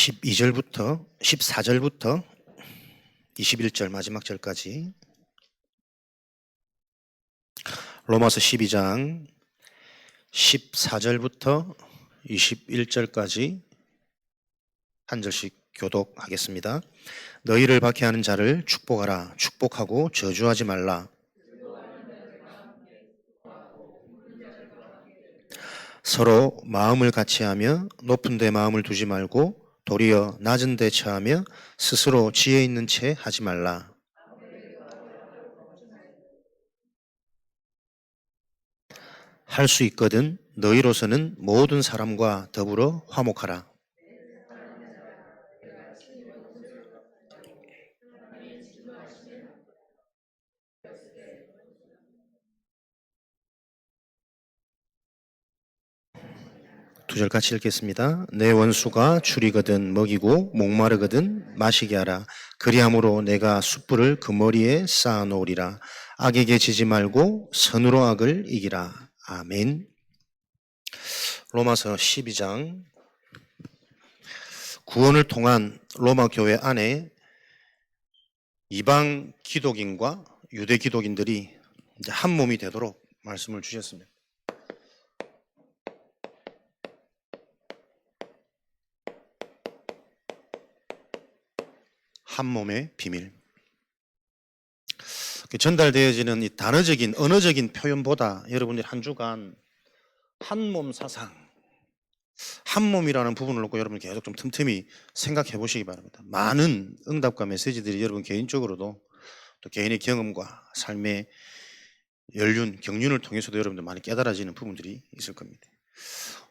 12절부터 14절부터 21절 마지막 절까지 로마서 12장 14절부터 21절까지 한 절씩 교독하겠습니다. 너희를 박해하는 자를 축복하라. 축복하고 저주하지 말라. 서로 마음을 같이하며 높은 데 마음을 두지 말고 도리어 낮은 데 처하며 스스로 지혜 있는 채 하지 말라. 할 수 있거든 너희로서는 모든 사람과 더불어 화목하라. 두 절 같이 읽겠습니다. 내 원수가 줄이거든 먹이고 목마르거든 마시게 하라. 그리함으로 내가 숯불을 그 머리에 쌓아놓으리라. 악에게 지지 말고 선으로 악을 이기라. 아멘. 로마서 12장 구원을 통한 로마 교회 안에 이방 기독인과 유대 기독인들이 이제 한 몸이 되도록 말씀을 주셨습니다. 한 몸의 비밀. 전달되어지는 이 단어적인 언어적인 표현보다 여러분들이 한 주간 한 몸 사상, 한 몸이라는 부분을 놓고 여러분 계속 좀 틈틈이 생각해 보시기 바랍니다. 많은 응답과 메시지들이 여러분 개인적으로도 또 개인의 경험과 삶의 연륜, 경륜을 통해서도 여러분들 많이 깨달아지는 부분들이 있을 겁니다.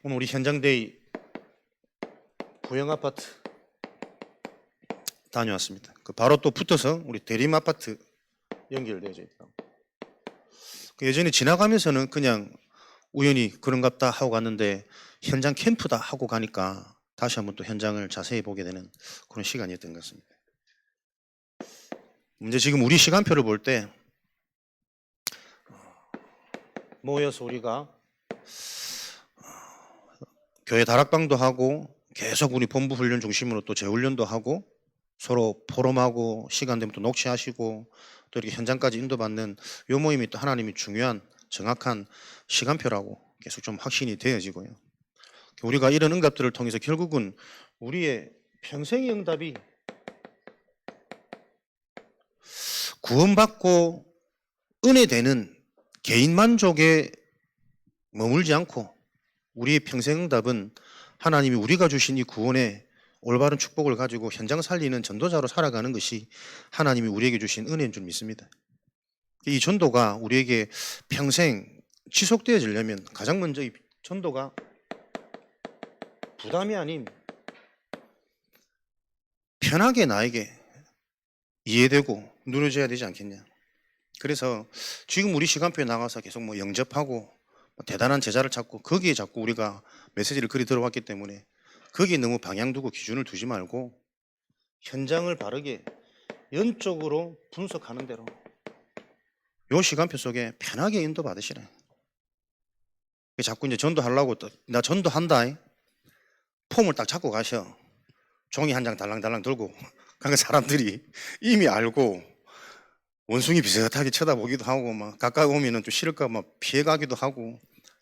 오늘 우리 현장데이 부영아파트 다녀왔습니다. 바로 또 붙어서 우리 대림아파트 연결되어져 있더라고요. 예전에 지나가면서는 그냥 우연히 그런갑다 하고 갔는데 현장 캠프다 하고 가니까 다시 한번 또 현장을 자세히 보게 되는 그런 시간이었던 것 같습니다. 이제 지금 우리 시간표를 볼 때 모여서 우리가 교회 다락방도 하고 계속 우리 본부 훈련 중심으로 또 재훈련도 하고 서로 포럼하고 시간 되면 또 녹취하시고 또 이렇게 현장까지 인도받는 요 모임이 또 하나님이 중요한 정확한 시간표라고 계속 좀 확신이 되어지고요. 우리가 이런 응답들을 통해서 결국은 우리의 평생의 응답이 구원받고 은혜되는 개인 만족에 머물지 않고 우리의 평생 응답은 하나님이 우리가 주신 이 구원의 올바른 축복을 가지고 현장 살리는 전도자로 살아가는 것이 하나님이 우리에게 주신 은혜인 줄 믿습니다. 이 전도가 우리에게 평생 지속되어지려면 가장 먼저 이 전도가 부담이 아닌 편하게 나에게 이해되고 누려져야 되지 않겠냐. 그래서 지금 우리 시간표에 나가서 계속 영접하고 대단한 제자를 찾고 거기에 자꾸 우리가 메시지를 그리 들어왔기 때문에 거기에 너무 방향 두고 기준을 두지 말고 현장을 바르게 연적으로 분석하는 대로 요 시간표 속에 편하게 인도 받으시래. 자꾸 이제 전도하려고 나 전도한다 폼을 딱 잡고 가셔. 종이 한 장 달랑달랑 들고 그러니까 사람들이 이미 알고 원숭이 비슷하게 쳐다보기도 하고 막 가까이 오면은 좀 싫을까 막 피해가기도 하고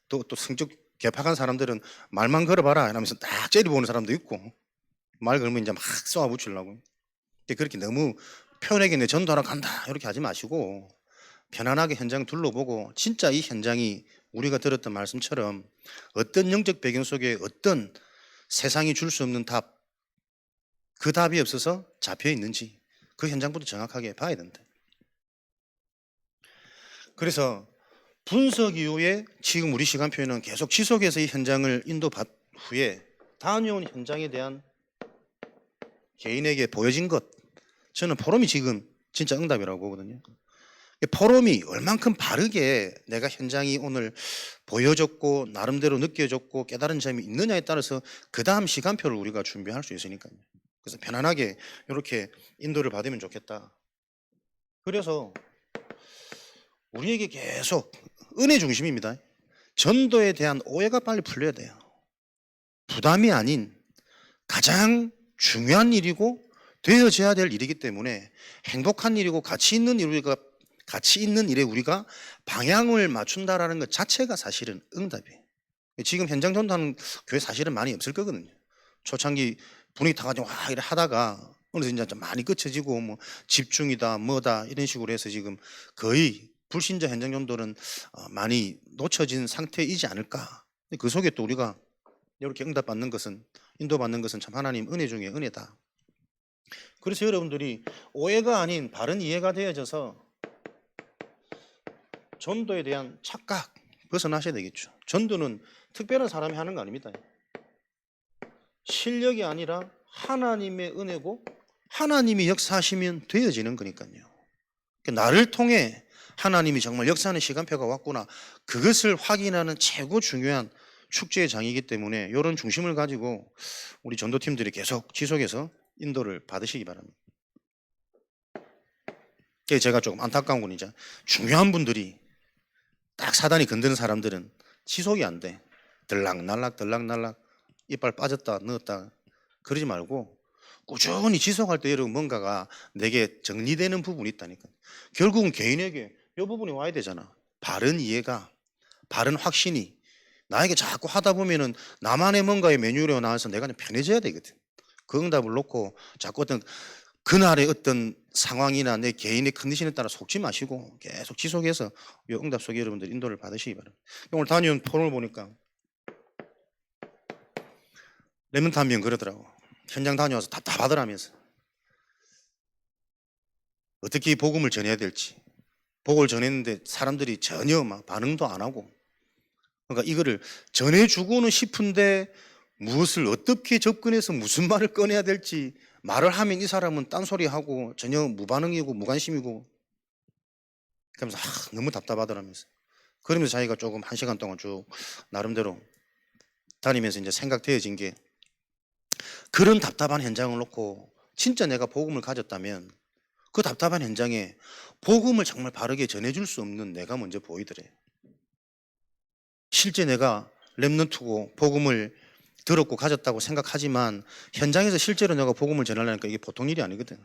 또 성격 개팍한 사람들은 말만 걸어봐라 이러면서 딱 째려보는 사람도 있고 말 걸면 이제 막 쏘아붙이려고. 그렇게 너무 편하게 내 전도하러 간다 이렇게 하지 마시고 편안하게 현장 둘러보고 진짜 이 현장이 우리가 들었던 말씀처럼 어떤 영적 배경 속에 어떤 세상이 줄 수 없는 답, 그 답이 없어서 잡혀 있는지 그 현장부터 정확하게 봐야 된다. 그래서 분석 이후에 지금 우리 시간표에는 계속 지속해서 이 현장을 인도받 후에 다녀온 현장에 대한 개인에게 보여진 것, 저는 포럼이 지금 진짜 응답이라고 보거든요. 포럼이 얼만큼 바르게 내가 현장이 오늘 보여줬고 나름대로 느껴졌고 깨달은 점이 있느냐에 따라서 그 다음 시간표를 우리가 준비할 수 있으니까요. 그래서 편안하게 이렇게 인도를 받으면 좋겠다. 그래서 우리에게 계속 은혜 중심입니다. 전도에 대한 오해가 빨리 풀려야 돼요. 부담이 아닌 가장 중요한 일이고 되어져야 될 일이기 때문에 행복한 일이고 가치 있는 일에 우리가 방향을 맞춘다라는 것 자체가 사실은 응답이에요. 지금 현장 전도하는 교회 사실은 많이 없을 거거든요. 초창기 분위기 타가지고 와 이래 하다가 어느새 이제 좀 많이 끝쳐지고 뭐 집중이다 뭐다 이런 식으로 해서 지금 거의 불신자 현장 전도는 많이 놓쳐진 상태이지 않을까. 그 속에 또 우리가 이렇게 응답받는 것은, 인도받는 것은 참 하나님 은혜 중에 은혜다. 그래서 여러분들이 오해가 아닌 바른 이해가 되어져서 전도에 대한 착각 벗어나셔야 되겠죠. 전도는 특별한 사람이 하는 거 아닙니다. 실력이 아니라 하나님의 은혜고 하나님이 역사하시면 되어지는 거니까요. 나를 통해 하나님이 정말 역사하는 시간표가 왔구나, 그것을 확인하는 최고 중요한 축제의 장이기 때문에 이런 중심을 가지고 우리 전도팀들이 계속 지속해서 인도를 받으시기 바랍니다. 제가 조금 안타까운 건 이제 중요한 분들이 딱 사단이 건드는 사람들은 지속이 안 돼. 들락날락 이빨 빠졌다 넣었다 그러지 말고 꾸준히 지속할 때 여러분 뭔가가 내게 정리되는 부분이 있다니까. 결국은 개인에게 이 부분이 와야 되잖아. 바른 이해가, 바른 확신이 나에게 자꾸 하다 보면은 나만의 뭔가의 매뉴얼이 나와서 내가 좀 편해져야 되거든. 그 응답을 놓고 자꾸 어떤 그날의 어떤 상황이나 내 개인의 컨디션에 따라 속지 마시고 계속 지속해서 이 응답 속에 여러분들 인도를 받으시기 바랍니다. 오늘 다니온 포럼을 보니까 렘넌트 한 명 그러더라고. 현장 다녀와서 답답하더라면서 어떻게 복음을 전해야 될지. 복음을 전했는데 사람들이 전혀 막 반응도 안 하고, 그러니까 이거를 전해주고는 싶은데 무엇을 어떻게 접근해서 무슨 말을 꺼내야 될지, 말을 하면 이 사람은 딴소리하고 전혀 무반응이고 무관심이고, 그러면서 너무 답답하더라면서. 그러면서 자기가 조금 1시간 동안 쭉 나름대로 다니면서 이제 생각되어진 게, 그런 답답한 현장을 놓고 진짜 내가 복음을 가졌다면 그 답답한 현장에 복음을 정말 바르게 전해줄 수 없는 내가 먼저 보이더래. 실제 내가 렘넌트고 복음을 들었고 가졌다고 생각하지만 현장에서 실제로 내가 복음을 전하려니까 이게 보통 일이 아니거든.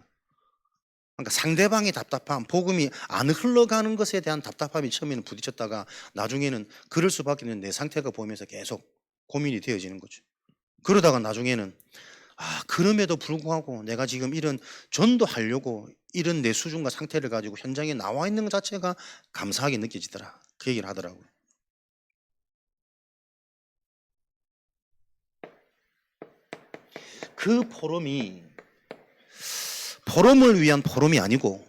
그러니까 상대방이 답답함, 복음이 안 흘러가는 것에 대한 답답함이 처음에는 부딪혔다가 나중에는 그럴 수밖에 없는 내 상태가 보이면서 계속 고민이 되어지는 거죠. 그러다가 나중에는 그럼에도 불구하고 내가 지금 이런 전도하려고 이런 내 수준과 상태를 가지고 현장에 나와 있는 것 자체가 감사하게 느껴지더라. 그 얘기를 하더라고요. 그 포럼이 포럼을 위한 포럼이 아니고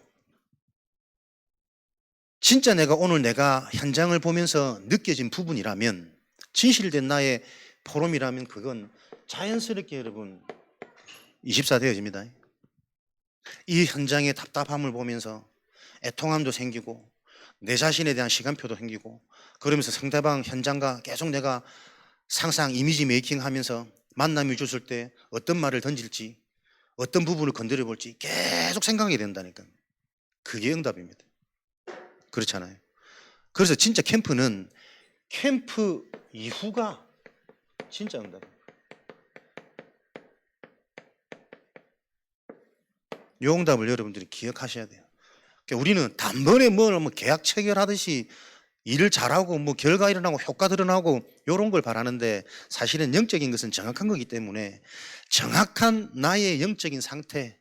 진짜 내가 오늘 내가 현장을 보면서 느껴진 부분이라면, 진실된 나의 포럼이라면 그건 자연스럽게 여러분 24 되어집니다. 이 현장의 답답함을 보면서 애통함도 생기고 내 자신에 대한 시간표도 생기고, 그러면서 상대방 현장과 계속 내가 상상 이미지 메이킹 하면서 만남이 줬을 때 어떤 말을 던질지, 어떤 부분을 건드려 볼지 계속 생각하게 된다니까. 그게 응답입니다. 그렇잖아요. 그래서 진짜 캠프는 캠프 이후가 진짜 응답입니다. 이 응답을 여러분들이 기억하셔야 돼요. 그러니까 우리는 단번에 뭐 계약 체결하듯이 일을 잘하고 뭐 결과 일어나고 효과 드러나고 이런 걸 바라는데, 사실은 영적인 것은 정확한 거기 때문에 정확한 나의 영적인 상태,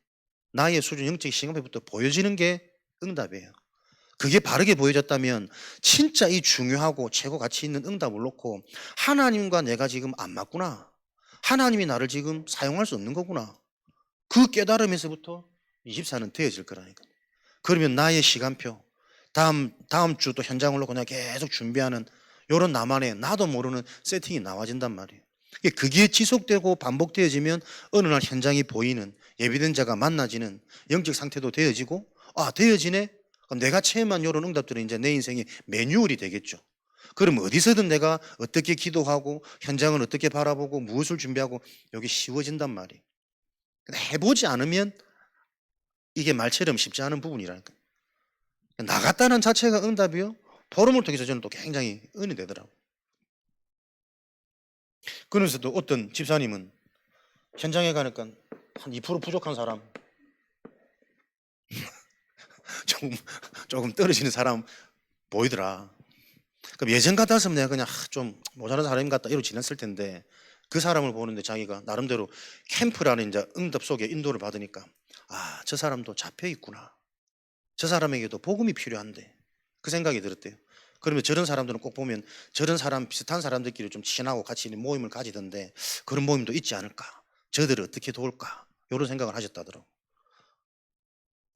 나의 수준, 영적 시간표부터 보여지는 게 응답이에요. 그게 바르게 보여졌다면 진짜 이 중요하고 최고 가치 있는 응답을 놓고 하나님과 내가 지금 안 맞구나, 하나님이 나를 지금 사용할 수 없는 거구나, 그 깨달음에서부터 24는 되어질 거라니까. 그러면 나의 시간표, 다음 주 또 현장을 놓고 내가 계속 준비하는 이런 나만의 나도 모르는 세팅이 나와진단 말이에요. 그게 지속되고 반복되어지면 어느 날 현장이 보이는, 예비된 자가 만나지는 영적 상태도 되어지고, 되어지네? 그럼 내가 체험한 이런 응답들은 이제 내 인생의 매뉴얼이 되겠죠. 그럼 어디서든 내가 어떻게 기도하고 현장을 어떻게 바라보고 무엇을 준비하고 여기 쉬워진단 말이에요. 근데 해보지 않으면 이게 말처럼 쉽지 않은 부분이라니까. 나갔다는 자체가 응답이요. 포럼을 통해서 저는 또 굉장히 은혜되더라고요. 그러면서도 어떤 집사님은 현장에 가니까 한 2% 부족한 사람, 조금, 조금 떨어지는 사람 보이더라. 그럼 예전 같았으면 내가 그냥 좀 모자란 사람 같다 이러고 지냈을 텐데 그 사람을 보는데 자기가 나름대로 캠프라는 이제 응답 속에 인도를 받으니까 아, 저 사람도 잡혀 있구나. 저 사람에게도 복음이 필요한데 그 생각이 들었대요. 그러면 저런 사람들은 꼭 보면 저런 사람 비슷한 사람들끼리 좀 친하고 같이 모임을 가지던데 그런 모임도 있지 않을까? 저들을 어떻게 도울까? 이런 생각을 하셨다더라고.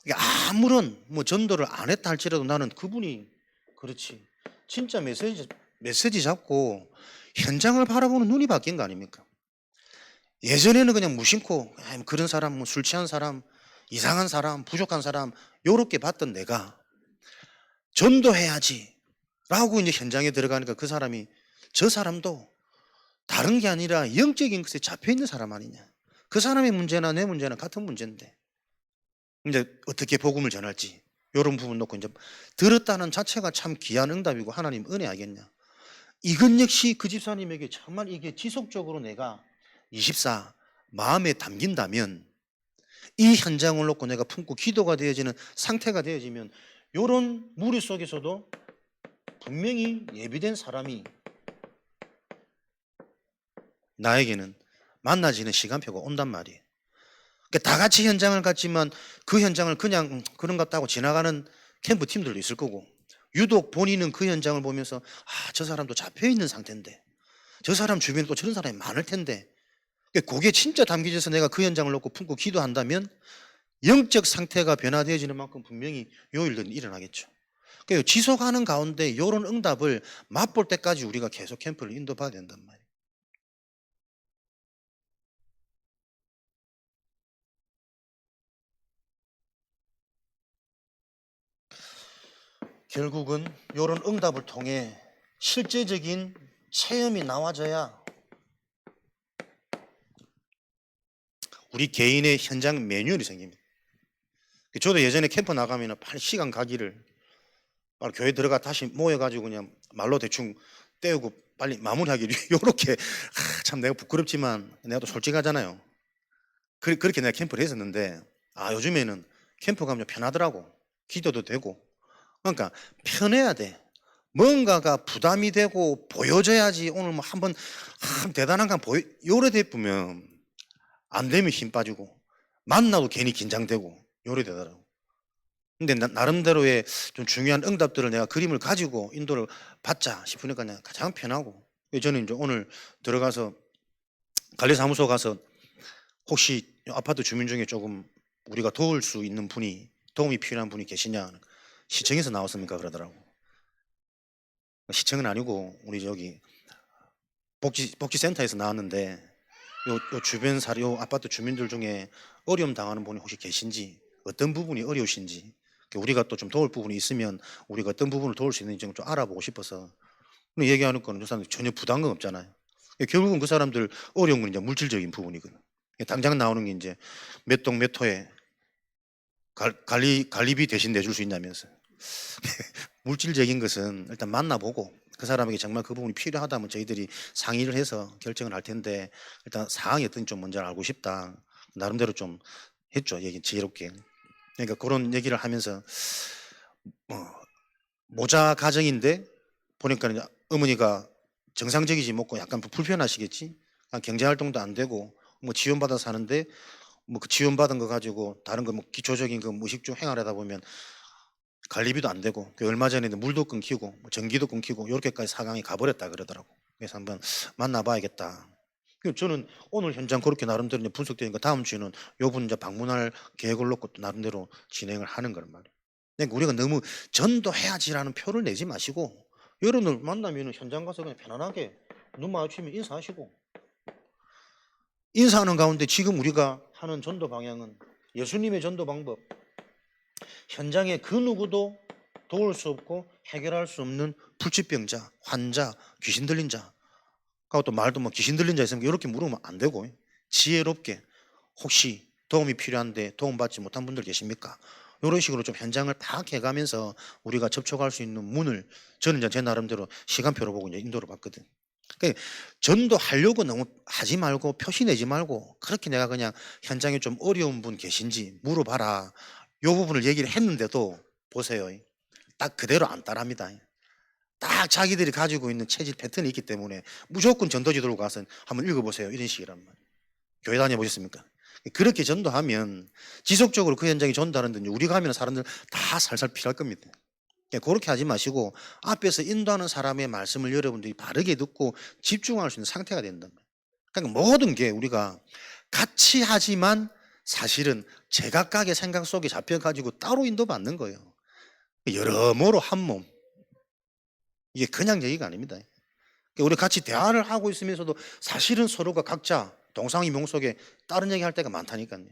그러니까 아무런 뭐 전도를 안 했다 할지라도 나는 그분이 그렇지. 진짜 메시지 잡고 현장을 바라보는 눈이 바뀐 거 아닙니까? 예전에는 그냥 무심코 뭐 그런 사람, 뭐 술 취한 사람, 이상한 사람, 부족한 사람 요렇게 봤던 내가 전도해야지 라고 이제 현장에 들어가니까 그 사람이 저 사람도 다른 게 아니라 영적인 것에 잡혀 있는 사람 아니냐. 그 사람의 문제나 내 문제나 같은 문제인데 이제 어떻게 복음을 전할지 이런 부분 놓고 이제 들었다는 자체가 참 귀한 응답이고 하나님 은혜 아겠냐. 이건 역시 그 집사님에게 정말 이게 지속적으로 내가 24 마음에 담긴다면 이 현장을 놓고 내가 품고 기도가 되어지는 상태가 되어지면 이런 무리 속에서도 분명히 예비된 사람이 나에게는 만나지는 시간표가 온단 말이에요. 그러니까 다 같이 현장을 갔지만 그 현장을 그냥 그런 것 같다고 지나가는 캠프 팀들도 있을 거고 유독 본인은 그 현장을 보면서 아, 저 사람도 잡혀있는 상태인데 저 사람 주변에 또 저런 사람이 많을 텐데 그게 진짜 담겨져서 내가 그 현장을 놓고 품고 기도한다면 영적 상태가 변화되어지는 만큼 분명히 요 일들은 일어나겠죠. 그러니까 지속하는 가운데 이런 응답을 맛볼 때까지 우리가 계속 캠프를 인도받아야 된단 말이에요. 결국은 이런 응답을 통해 실제적인 체험이 나와져야 우리 개인의 현장 매뉴얼이 생깁니다. 저도 예전에 캠프 나가면 빨리 시간 가기를 바로 교회 들어가 다시 모여가지고 그냥 말로 대충 때우고 빨리 마무리하기를 요렇게 참 내가 부끄럽지만 내가 또 솔직하잖아요. 그렇게 내가 캠프를 했었는데 아 요즘에는 캠프 가면 편하더라고. 기도도 되고 그러니까 편해야 돼. 뭔가가 부담이 되고 보여져야지 오늘 뭐 한번 대단한 건 보여 요래 되면 안 되면 힘 빠지고 만나도 괜히 긴장되고 요래 되더라고. 근데 나름대로의 좀 중요한 응답들을 내가 그림을 가지고 인도를 받자 싶으니까 그냥 가장 편하고 저는 이제 오늘 들어가서 관리사무소 가서 혹시 아파트 주민 중에 조금 우리가 도울 수 있는 분이 도움이 필요한 분이 계시냐 시청에서 나왔습니까 그러더라고. 시청은 아니고 우리 저기 복지센터에서 나왔는데 요 주변 요 아파트 주민들 중에 어려움 당하는 분이 혹시 계신지 어떤 부분이 어려우신지 우리가 또 좀 도울 부분이 있으면 우리가 어떤 부분을 도울 수 있는지 좀 알아보고 싶어서 근데 얘기하는 거는 저 사람들 전혀 부담감 없잖아요. 결국은 그 사람들 어려운 건 이제 물질적인 부분이거든. 당장 나오는 게 이제 몇 동 몇 호에 관리비 대신 내줄 수 있냐면서 물질적인 것은 일단 만나보고 그 사람에게 정말 그 부분이 필요하다면 저희들이 상의를 해서 결정을 할 텐데 일단 사항이 어떤지 좀 먼저 알고 싶다. 나름대로 좀 했죠. 얘기 지혜롭게. 그러니까 그런 얘기를 하면서 모자 가정인데 보니까 이제 어머니가 정상적이지 못고 약간 불편하시겠지. 경제 활동도 안 되고 뭐 지원받아 사는데 뭐 그 지원받은 거 가지고 다른 거 뭐 기초적인 그 무식주 행하려다 보면 관리비도 안 되고 그 얼마 전에는 물도 끊기고 뭐 전기도 끊기고 이렇게까지 상황이 가버렸다 그러더라고. 그래서 한번 만나봐야겠다. 저는 오늘 현장 그렇게 나름대로 이제 분석되니까 다음 주에는 요분 이제 방문할 계획을 놓고 또 나름대로 진행을 하는 거란 말이에요. 그러니까 우리가 너무 전도해야지라는 표를 내지 마시고 여러분을 만나면 현장 가서 그냥 편안하게 눈 마주치면 인사하시고 인사하는 가운데 지금 우리가 하는 전도 방향은 예수님의 전도 방법 현장에 그 누구도 도울 수 없고 해결할 수 없는 불치병자, 환자, 귀신 들린 자 그리고 또 말도 뭐 귀신 들린 자 있으면 이렇게 물으면 안 되고 지혜롭게 혹시 도움이 필요한데 도움받지 못한 분들 계십니까? 이런 식으로 좀 현장을 파악해 가면서 우리가 접촉할 수 있는 문을 저는 이제 제 나름대로 시간표를 보고 이제 인도를 받거든. 그러니까 전도하려고 너무 하지 말고 표시 내지 말고 그렇게 내가 그냥 현장에 좀 어려운 분 계신지 물어봐라. 요 부분을 얘기를 했는데도 보세요. 딱 그대로 안 따라합니다. 딱 자기들이 가지고 있는 체질 패턴이 있기 때문에 무조건 전도지도로 가서 한번 읽어보세요. 이런 식이란 말. 교회 다녀보셨습니까? 그렇게 전도하면 지속적으로 그 현장에 전도하는데 우리가 하면 사람들 다 살살 필요할 겁니다. 그렇게 하지 마시고 앞에서 인도하는 사람의 말씀을 여러분들이 바르게 듣고 집중할 수 있는 상태가 된다. 그러니까 모든 게 우리가 같이 하지만 사실은 제각각의 생각 속에 잡혀가지고 따로 인도받는 거예요. 여러모로 한 몸. 이게 그냥 얘기가 아닙니다. 우리 같이 대화를 하고 있으면서도 사실은 서로가 각자 동상이몽 속에 다른 얘기 할 때가 많다니까요.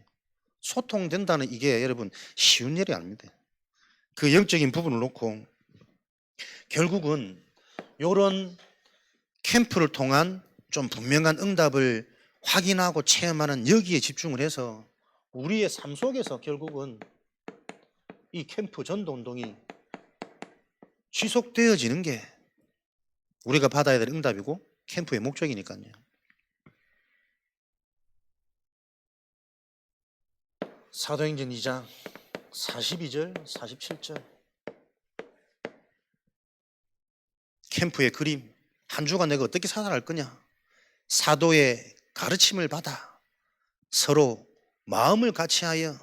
소통된다는 이게 여러분 쉬운 일이 아닙니다. 그 영적인 부분을 놓고 결국은 이런 캠프를 통한 좀 분명한 응답을 확인하고 체험하는 여기에 집중을 해서 우리의 삶 속에서 결국은 이 캠프 전도 운동이 지속되어지는 게 우리가 받아야 될 응답이고 캠프의 목적이니까요. 사도행전 2장 42절 47절 캠프의 그림. 한 주간 내가 어떻게 살아갈 거냐. 사도의 가르침을 받아 서로 마음을 같이하여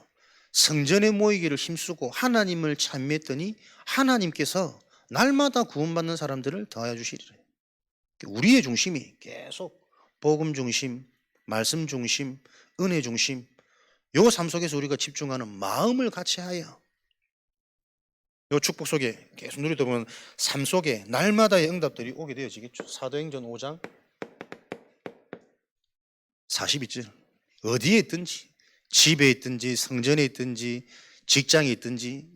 성전에 모이기를 힘쓰고 하나님을 찬미했더니 하나님께서 날마다 구원받는 사람들을 더하여 주시리라. 우리의 중심이 계속 복음 중심, 말씀 중심, 은혜 중심, 요 삶 속에서 우리가 집중하는 마음을 같이하여 요 축복 속에 계속 누리다 보면 삶 속에 날마다의 응답들이 오게 되어지겠죠. 사도행전 5장 42절. 어디에 있든지, 집에 있든지, 성전에 있든지, 직장에 있든지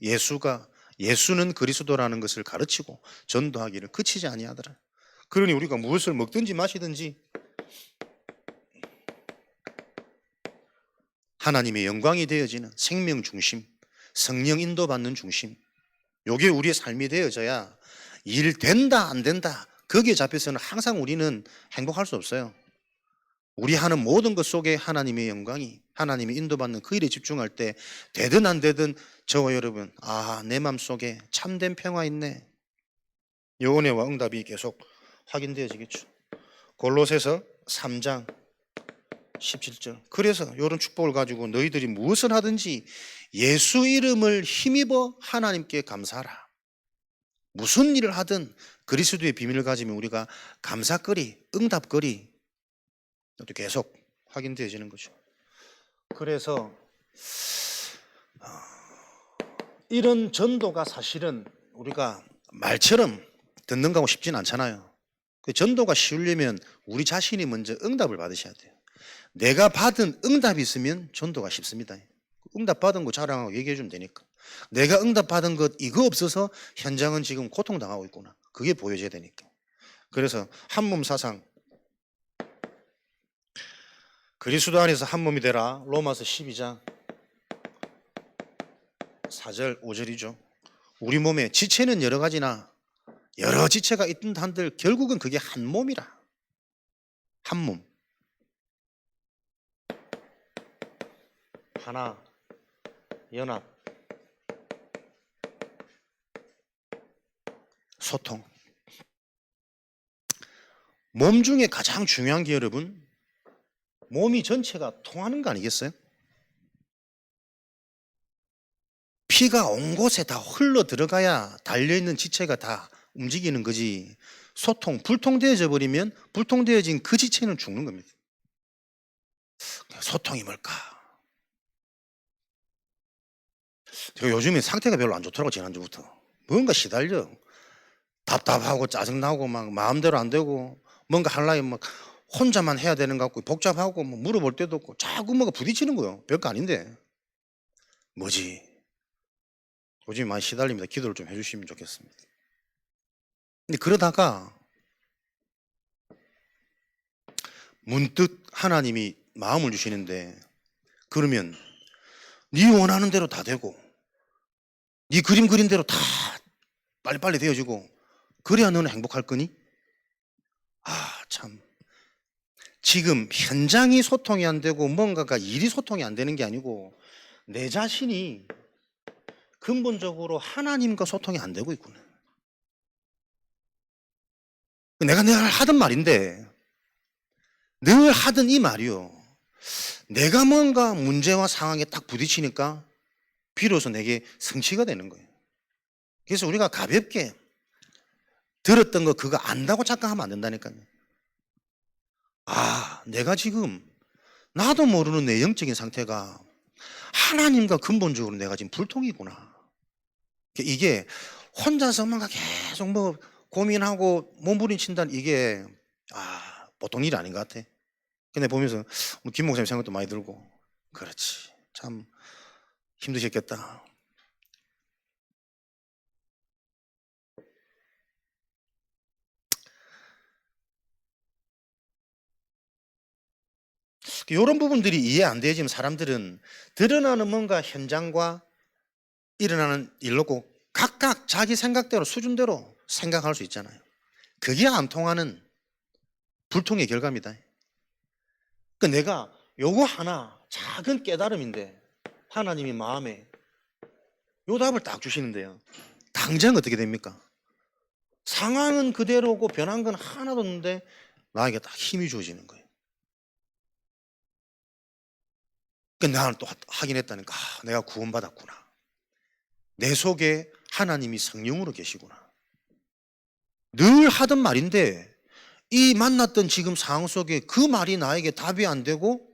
예수는 그리스도라는 것을 가르치고 전도하기를 그치지 아니하더라. 그러니 우리가 무엇을 먹든지 마시든지 하나님의 영광이 되어지는 생명 중심, 성령 인도받는 중심, 요게 우리의 삶이 되어져야 일 된다 안 된다 거기에 잡혀서는 항상 우리는 행복할 수 없어요. 우리 하는 모든 것 속에 하나님의 영광이, 하나님의 인도받는 그 일에 집중할 때 되든 안 되든 저와 여러분, 내 마음속에 참된 평화 있네, 요 은혜와 응답이 계속 확인되어지겠죠. 골로새서 3장 17절. 그래서 이런 축복을 가지고 너희들이 무엇을 하든지 예수 이름을 힘입어 하나님께 감사하라. 무슨 일을 하든 그리스도의 비밀을 가지면 우리가 감사거리, 응답거리 계속 확인되어지는 거죠. 그래서 이런 전도가 사실은 우리가 말처럼 듣는 거하고 쉽지는 않잖아요. 그 전도가 쉬우려면 우리 자신이 먼저 응답을 받으셔야 돼요. 내가 받은 응답이 있으면 전도가 쉽습니다. 응답 받은 거 자랑하고 얘기해 주면 되니까. 내가 응답 받은 것 이거 없어서 현장은 지금 고통당하고 있구나, 그게 보여져야 되니까. 그래서 한몸 사상, 그리스도 안에서 한 몸이 되라. 로마서 12장 4절 5절이죠. 우리 몸에 지체는 여러 가지나 여러 지체가 있든 한들 결국은 그게 한 몸이라. 한 몸. 하나, 연합, 소통. 몸 중에 가장 중요한 게 여러분, 몸이 전체가 통하는 거 아니겠어요? 피가 온 곳에 다 흘러 들어가야 달려있는 지체가 다 움직이는 거지. 소통, 불통되어져 버리면 불통되어진 그 지체는 죽는 겁니다. 소통이 뭘까? 제가 요즘에 상태가 별로 안 좋더라고. 지난주부터 뭔가 시달려. 답답하고 짜증나고 막 마음대로 안 되고 뭔가 하려면 막 혼자만 해야 되는 것 같고 복잡하고 뭐 물어볼 때도 없고 자꾸 뭐가 부딪히는 거예요. 별거 아닌데 뭐지? 요즘 많이 시달립니다. 기도를 좀 해주시면 좋겠습니다. 근데 그러다가 문득 하나님이 마음을 주시는데, 그러면 네 원하는 대로 다 되고 네 그림 그린 대로 다 빨리빨리 되어지고 그래야 너는 행복할 거니? 참. 지금 현장이 소통이 안 되고 뭔가가 일이 소통이 안 되는 게 아니고 내 자신이 근본적으로 하나님과 소통이 안 되고 있구나. 내가 늘 하던 말인데, 늘 하던 이 말이요. 내가 뭔가 문제와 상황에 딱 부딪히니까 비로소 내게 성취가 되는 거예요. 그래서 우리가 가볍게 들었던 거 그거 안다고 착각하면 안 된다니까요. 아, 내가 지금 나도 모르는 내 영적인 상태가 하나님과 근본적으로 내가 지금 불통이구나. 이게 혼자서 뭔가 계속 뭐 고민하고 몸부림친다는 이게 보통 일이 아닌 것 같아. 근데 보면서 김 목사님 생각도 많이 들고, 그렇지, 참 힘드셨겠다. 이런 부분들이 이해 안 되지만 사람들은 드러나는 뭔가 현장과 일어나는 일로 꼭 각각 자기 생각대로 수준대로 생각할 수 있잖아요. 그게 안 통하는 불통의 결과입니다. 그러니까 내가 요거 하나 작은 깨달음인데 하나님이 마음에 요 답을 딱 주시는데요. 당장 어떻게 됩니까? 상황은 그대로고 변한 건 하나도 없는데 나에게 딱 힘이 주어지는 거예요. 그러니까 나는 또 확인했다니까. 내가 구원받았구나. 내 속에 하나님이 성령으로 계시구나. 늘 하던 말인데 이 만났던 지금 상황 속에 그 말이 나에게 답이 안 되고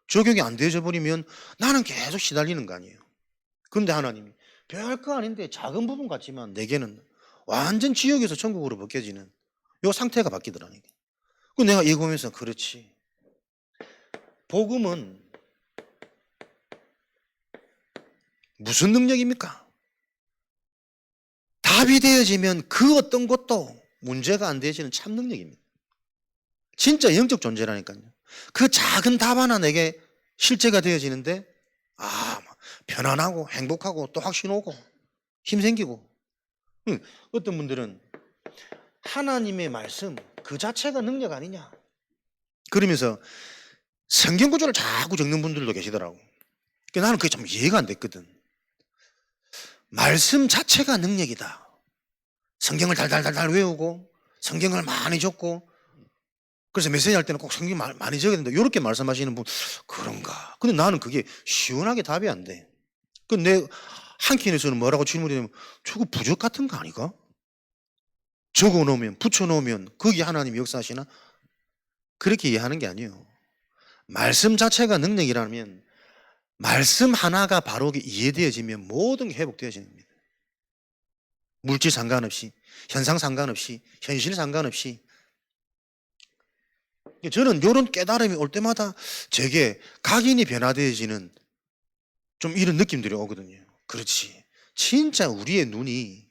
적용이 안 되어져 버리면 나는 계속 시달리는 거 아니에요. 그런데 하나님이 별거 아닌데 작은 부분 같지만 내게는 완전 지옥에서 천국으로 벗겨지는 요 상태가 바뀌더라니까. 그 내가 이거 보면서 그렇지. 복음은 무슨 능력입니까? 답이 되어지면 그 어떤 것도 문제가 안 되어지는 참 능력입니다. 진짜 영적 존재라니까요. 그 작은 답 하나 내게 실제가 되어지는데 편안하고 행복하고 또 확신 오고 힘 생기고. 어떤 분들은 하나님의 말씀 그 자체가 능력 아니냐 그러면서 성경 구절을 자꾸 적는 분들도 계시더라고. 나는 그게 좀 이해가 안 됐거든. 말씀 자체가 능력이다. 성경을 달달달달 외우고 성경을 많이 적고 그래서 메시지 할 때는 꼭 성경 많이 적어야 된다 이렇게 말씀하시는 분 그런가. 근데 나는 그게 시원하게 답이 안 돼. 내 한켠에서는 뭐라고 질문이냐면 저거 부적 같은 거 아니가? 적어놓으면 붙여놓으면 거기 하나님이 역사하시나? 그렇게 이해하는 게 아니에요. 말씀 자체가 능력이라면 말씀 하나가 바로 이해되어지면 모든 게 회복되어지는 겁니다. 물질 상관없이, 현상 상관없이, 현실 상관없이. 저는 이런 깨달음이 올 때마다 제게 각인이 변화되어지는 좀 이런 느낌들이 오거든요. 그렇지. 진짜 우리의 눈이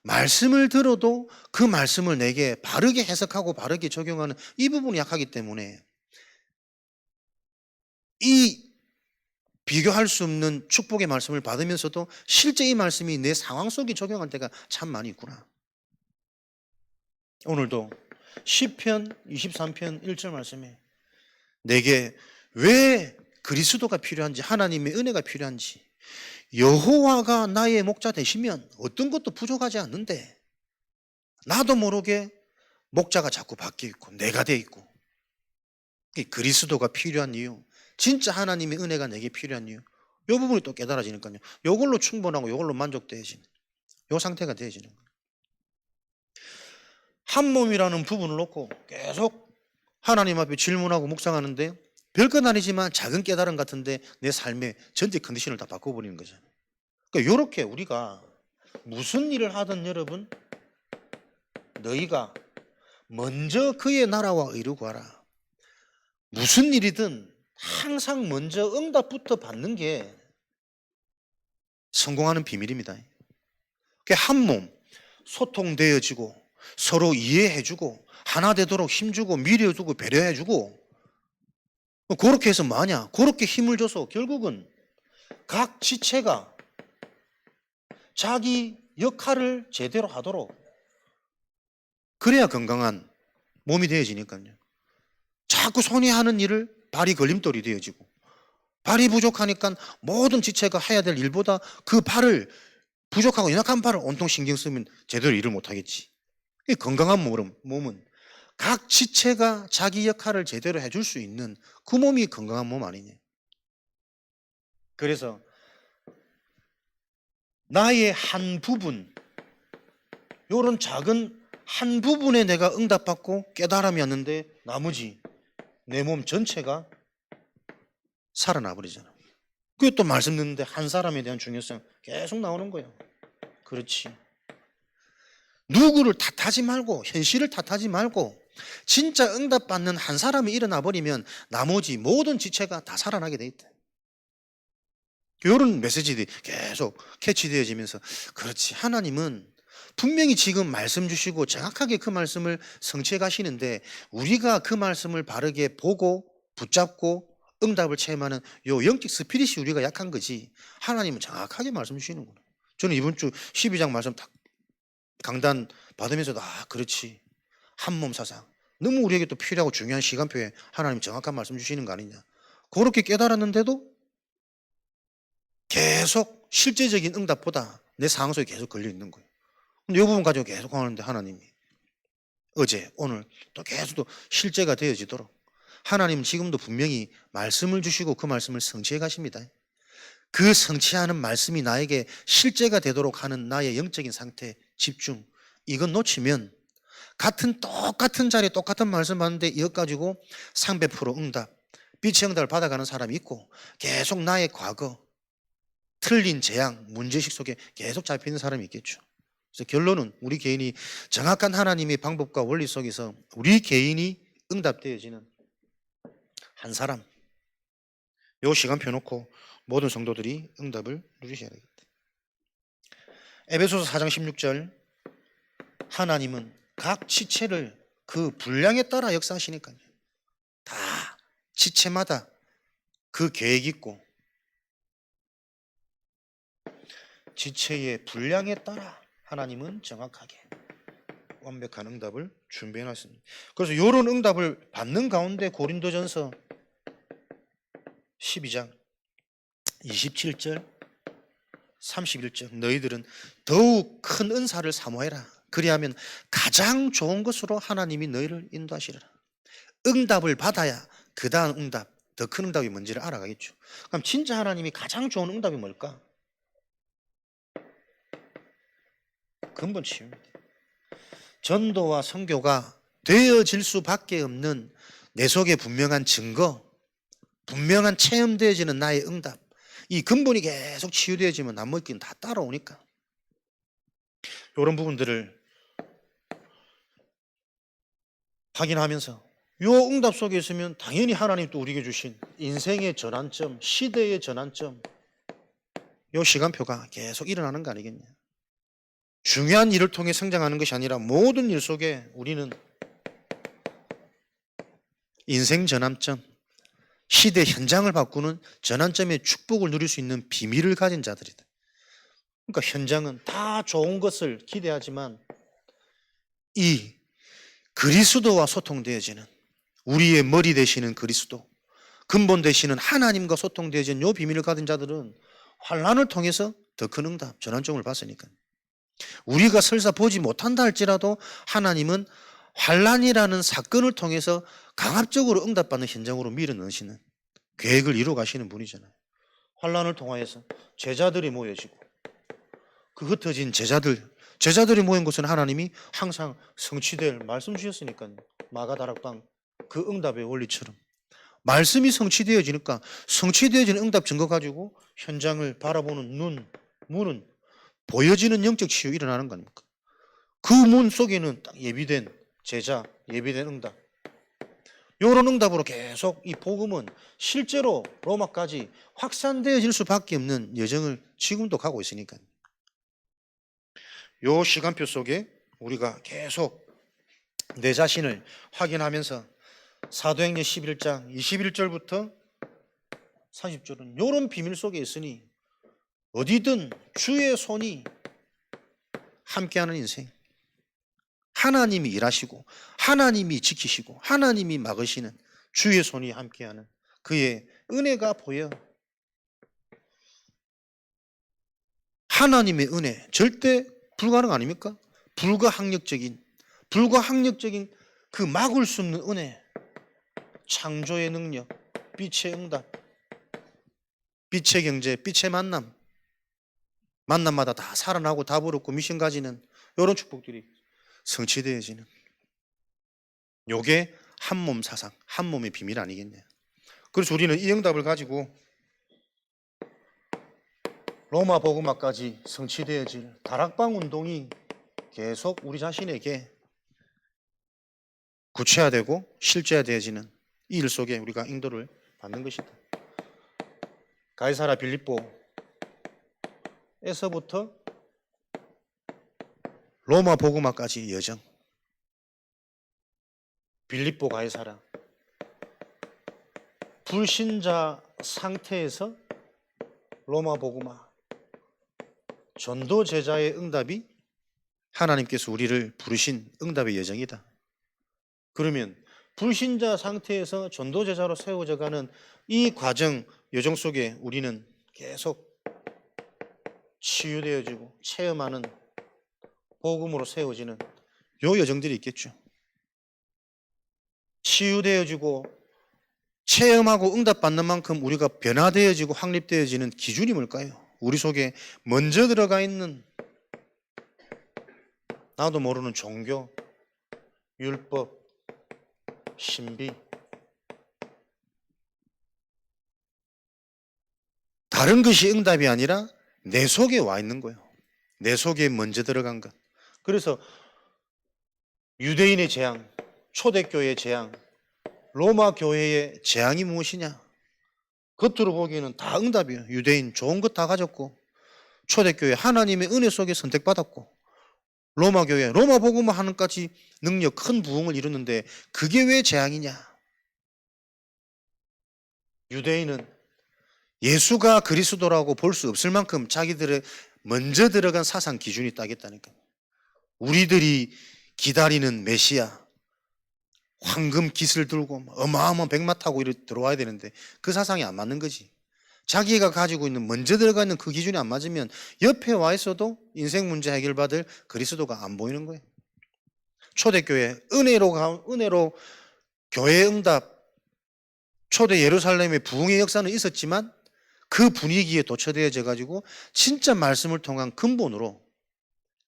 말씀을 들어도 그 말씀을 내게 바르게 해석하고 바르게 적용하는 이 부분이 약하기 때문에 이 비교할 수 없는 축복의 말씀을 받으면서도 실제 이 말씀이 내 상황 속에 적용할 때가 참 많이 있구나. 오늘도 시편 23편 1절 말씀에 내게 왜 그리스도가 필요한지 하나님의 은혜가 필요한지 여호와가 나의 목자 되시면 어떤 것도 부족하지 않는데 나도 모르게 목자가 자꾸 바뀌어 있고 내가 돼 있고 그리스도가 필요한 이유 진짜 하나님의 은혜가 내게 필요한 이유 이 부분이 또 깨달아지니까요. 이걸로 충분하고 이걸로 만족되어지는 이 상태가 되어지는 거예요. 한 몸이라는 부분을 놓고 계속 하나님 앞에 질문하고 묵상하는데 별것 아니지만 작은 깨달음 같은데 내 삶의 전체 컨디션을 다 바꿔버리는 거잖아요. 그러니까 이렇게 우리가 무슨 일을 하든 여러분 너희가 먼저 그의 나라와 의를 구하라. 무슨 일이든 항상 먼저 응답부터 받는 게 성공하는 비밀입니다. 한 몸 소통되어지고 서로 이해해주고 하나 되도록 힘주고 미려주고 배려해주고 그렇게 해서 뭐하냐? 그렇게 힘을 줘서 결국은 각 지체가 자기 역할을 제대로 하도록 그래야 건강한 몸이 되어지니까요. 자꾸 손이 하는 일을 발이 걸림돌이 되어지고, 발이 부족하니까 모든 지체가 해야 될 일보다 그 발을, 부족하고 연약한 발을 온통 신경 쓰면 제대로 일을 못하겠지. 건강한 몸은 각 지체가 자기 역할을 제대로 해줄 수 있는 그 몸이 건강한 몸 아니냐. 그래서 나의 한 부분, 요런 작은 한 부분에 내가 응답받고 깨달음이 왔는데 나머지 내 몸 전체가 살아나 버리잖아. 그게 또 말씀 듣는데 한 사람에 대한 중요성 계속 나오는 거예요. 그렇지. 누구를 탓하지 말고, 현실을 탓하지 말고, 진짜 응답받는 한 사람이 일어나 버리면 나머지 모든 지체가 다 살아나게 돼 있다. 이런 메시지들이 계속 캐치되어지면서, 그렇지, 하나님은 분명히 지금 말씀 주시고 정확하게 그 말씀을 성취해 가시는데 우리가 그 말씀을 바르게 보고 붙잡고 응답을 체험하는 요 영적 스피릿이 우리가 약한 거지, 하나님은 정확하게 말씀 주시는구나. 저는 이번 주 12장 말씀 딱 강단 받으면서도, 그렇지, 한몸 사상 너무 우리에게 또 필요하고 중요한 시간표에 하나님 정확한 말씀 주시는 거 아니냐, 그렇게 깨달았는데도 계속 실제적인 응답보다 내 상황 속에 계속 걸려 있는 거예요. 근데 이 부분 가지고 계속 하는데 하나님이 어제 오늘 또 계속 또 실제가 되어지도록 하나님은 지금도 분명히 말씀을 주시고 그 말씀을 성취해 가십니다. 그 성취하는 말씀이 나에게 실제가 되도록 하는 나의 영적인 상태, 집중, 이건 놓치면 똑같은 자리에 똑같은 말씀 받는데 이것 가지고 300% 응답, 빛의 응답을 받아가는 사람이 있고, 계속 나의 과거, 틀린 재앙, 문제식 속에 계속 잡히는 사람이 있겠죠. 그래서 결론은 우리 개인이 정확한 하나님의 방법과 원리 속에서 우리 개인이 응답되어지는 한 사람, 요 시간표 놓고 모든 성도들이 응답을 누리셔야 되겠다. 에베소서 4장 16절, 하나님은 각 지체를 그 분량에 따라 역사하시니까요. 다 지체마다 그 계획 있고 지체의 분량에 따라 하나님은 정확하게 완벽한 응답을 준비해 놨습니다. 그래서 이런 응답을 받는 가운데 고린도전서 12장 27절 31절, 너희들은 더욱 큰 은사를 사모해라. 그리하면 가장 좋은 것으로 하나님이 너희를 인도하시리라. 응답을 받아야 그 다음 응답, 더 큰 응답이 뭔지를 알아가겠죠. 그럼 진짜 하나님이 가장 좋은 응답이 뭘까? 근본치입니다. 전도와 선교가 되어질 수밖에 없는 내 속에 분명한 증거, 분명한 체험되어지는 나의 응답, 이 근본이 계속 치유되어지면 나머지는 다 따라오니까 이런 부분들을 확인하면서 요 응답 속에 있으면 당연히 하나님 또 우리에게 주신 인생의 전환점, 시대의 전환점, 요 시간표가 계속 일어나는 거 아니겠냐. 중요한 일을 통해 성장하는 것이 아니라 모든 일 속에 우리는 인생 전환점, 시대 현장을 바꾸는 전환점의 축복을 누릴 수 있는 비밀을 가진 자들이다. 그러니까 현장은 다 좋은 것을 기대하지만 이 그리스도와 소통되어지는, 우리의 머리 되시는 그리스도, 근본 되시는 하나님과 소통되어지는 요 비밀을 가진 자들은 환난을 통해서 더 큰 응답, 전환점을 봤으니까. 우리가 설사 보지 못한다 할지라도 하나님은 환난이라는 사건을 통해서 강압적으로 응답받는 현장으로 밀어넣으시는 계획을 이루어 가시는 분이잖아요. 환난을 통하여서 제자들이 모여지고 그 흩어진 제자들이 모인 곳은 하나님이 항상 성취될 말씀 주셨으니까요. 마가다락방 그 응답의 원리처럼 말씀이 성취되어지니까 성취되어지는 응답 증거 가지고 현장을 바라보는 눈, 문은 보여지는 영적 치유 일어나는 거 아닙니까? 그 문 속에는 딱 예비된 제자, 예비된 응답, 이런 응답으로 계속 이 복음은 실제로 로마까지 확산되어질 수밖에 없는 여정을 지금도 가고 있으니까요. 요 시간표 속에 우리가 계속 내 자신을 확인하면서 사도행전 11장 21절부터 30절은 이런 비밀 속에 있으니 어디든 주의 손이 함께하는 인생, 하나님이 일하시고 하나님이 지키시고 하나님이 막으시는 주의 손이 함께하는 그의 은혜가 보여. 하나님의 은혜 절대 불가능 아닙니까? 불가항력적인 그 막을 수 없는 은혜, 창조의 능력, 빛의 응답, 빛의 경제, 빛의 만남, 만남마다 다 살아나고 다 부럽고 미션 가지는 이런 축복들이 성취되어지는, 요게 한몸 사상, 한몸의 비밀 아니겠냐. 그래서 우리는 이 응답을 가지고 로마 복음화까지 성취되어질 다락방 운동이 계속 우리 자신에게 구체화되고 실제화되어지는 이 일 속에 우리가 인도를 받는 것이다. 가이사라 빌립보에서부터 로마 복음화까지 여정. 빌립보 가이사라, 불신자 상태에서 로마 복음화, 전도 제자의 응답이 하나님께서 우리를 부르신 응답의 여정이다. 그러면 불신자 상태에서 전도 제자로 세워져 가는 이 과정, 여정 속에 우리는 계속 치유되어지고 체험하는, 복음으로 세워지는 요 여정들이 있겠죠. 치유되어지고 체험하고 응답받는 만큼 우리가 변화되어지고 확립되어지는 기준이 뭘까요? 우리 속에 먼저 들어가 있는 나도 모르는 종교, 율법, 신비, 다른 것이 응답이 아니라 내 속에 와 있는 거예요. 내 속에 먼저 들어간 것. 그래서 유대인의 재앙, 초대교회의 재앙, 로마 교회의 재앙이 무엇이냐? 겉으로 보기에는 다 응답이에요. 유대인 좋은 것 다 가졌고, 초대교회 하나님의 은혜 속에 선택받았고, 로마 교회, 로마 복음화 하는까지 능력, 큰 부흥을 이루는데 그게 왜 재앙이냐? 유대인은 예수가 그리스도라고 볼 수 없을 만큼 자기들의 먼저 들어간 사상 기준이 따겠다니까요. 우리들이 기다리는 메시아, 황금 깃을 들고 어마어마한 백마 타고 이렇게 들어와야 되는데 그 사상이 안 맞는 거지. 자기가 가지고 있는 먼저 들어가 있는 그 기준이 안 맞으면 옆에 와 있어도 인생 문제 해결받을 그리스도가 안 보이는 거예요. 초대교회 은혜로 교회 응답, 초대 예루살렘의 부흥의 역사는 있었지만 그 분위기에 도처되어져 가지고 진짜 말씀을 통한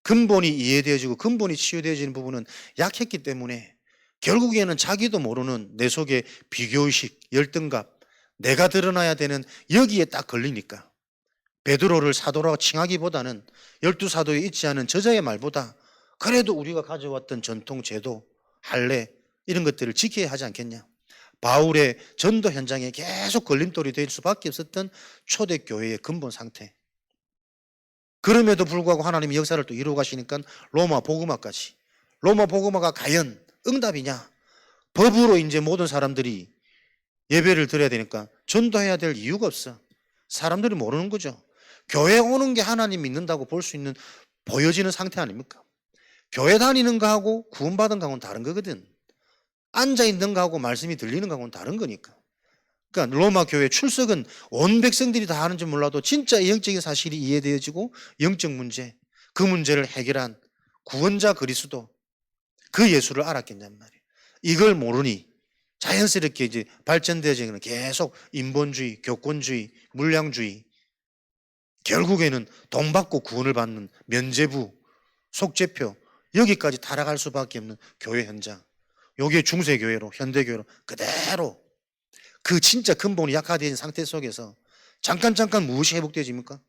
근본이 이해되어지고 근본이 치유되어지는 부분은 약했기 때문에 결국에는 자기도 모르는 내 속에 비교의식, 열등감, 내가 드러나야 되는 여기에 딱 걸리니까 베드로를 사도라고 칭하기보다는 12사도에 있지 않은 저자의 말보다 그래도 우리가 가져왔던 전통, 제도, 할례 이런 것들을 지켜야 하지 않겠냐. 바울의 전도 현장에 계속 걸림돌이 될 수밖에 없었던 초대교회의 근본 상태. 그럼에도 불구하고 하나님이 역사를 또 이루어 가시니까 로마 복음화까지. 로마 복음화가 과연 응답이냐? 법으로 이제 모든 사람들이 예배를 드려야 되니까 전도해야 될 이유가 없어. 사람들이 모르는 거죠. 교회 오는 게 하나님 믿는다고 볼 수 있는 보여지는 상태 아닙니까? 교회 다니는 거하고 구원받은 거하고는 다른 거거든. 앉아있는 거하고 말씀이 들리는 거하고는 다른 거니까. 그러니까 로마 교회 출석은 온 백성들이 다 하는지 몰라도 진짜 영적인 사실이 이해되어지고 영적 문제, 그 문제를 해결한 구원자 그리스도, 그 예수를 알았겠냔 말이에요. 이걸 모르니 자연스럽게 이제 발전되어지는 계속 인본주의, 교권주의, 물량주의, 결국에는 돈 받고 구원을 받는 면죄부, 속죄표, 여기까지 타락할 수밖에 없는 교회 현장. 요게 중세교회로, 현대교회로 그대로 그 진짜 근본이 약화된 상태 속에서 잠깐 무엇이 회복되어집니까?